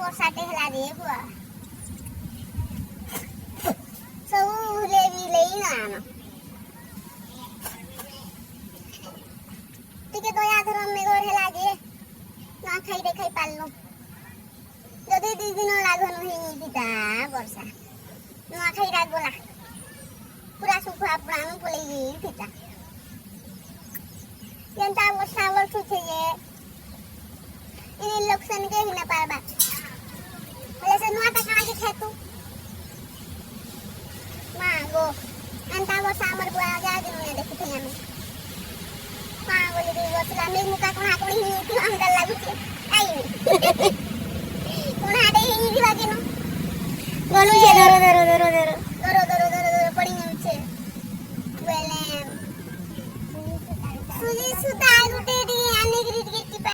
ବର୍ଷାଟେ ହେଲା ରେ ବୁଆ ସବୁ ବିଲେଇ ନାନ ଟିକେ ଦୟା ଧର ମେଘ ହେଲା ଯେ ନା ଖାଇ ଦେଖାଇ ପାରିଲୁ ଯଦି 2 ଦିନ ଲାଗନ ହେଇନିथा ବର୍ଷା ନୂଆ ଖାଇ ରାଗଲା पूरा सुखा प्राण पलैगी थिता जनता वर्षा वर्ष छे ये इन लक्षण के ही न पारबा बोले से नुआ ता काहे खेतु मां गो अंता वर्षा हमर बुआ जा दिन ने देखि थे हमें मां बोले दी वर्षा में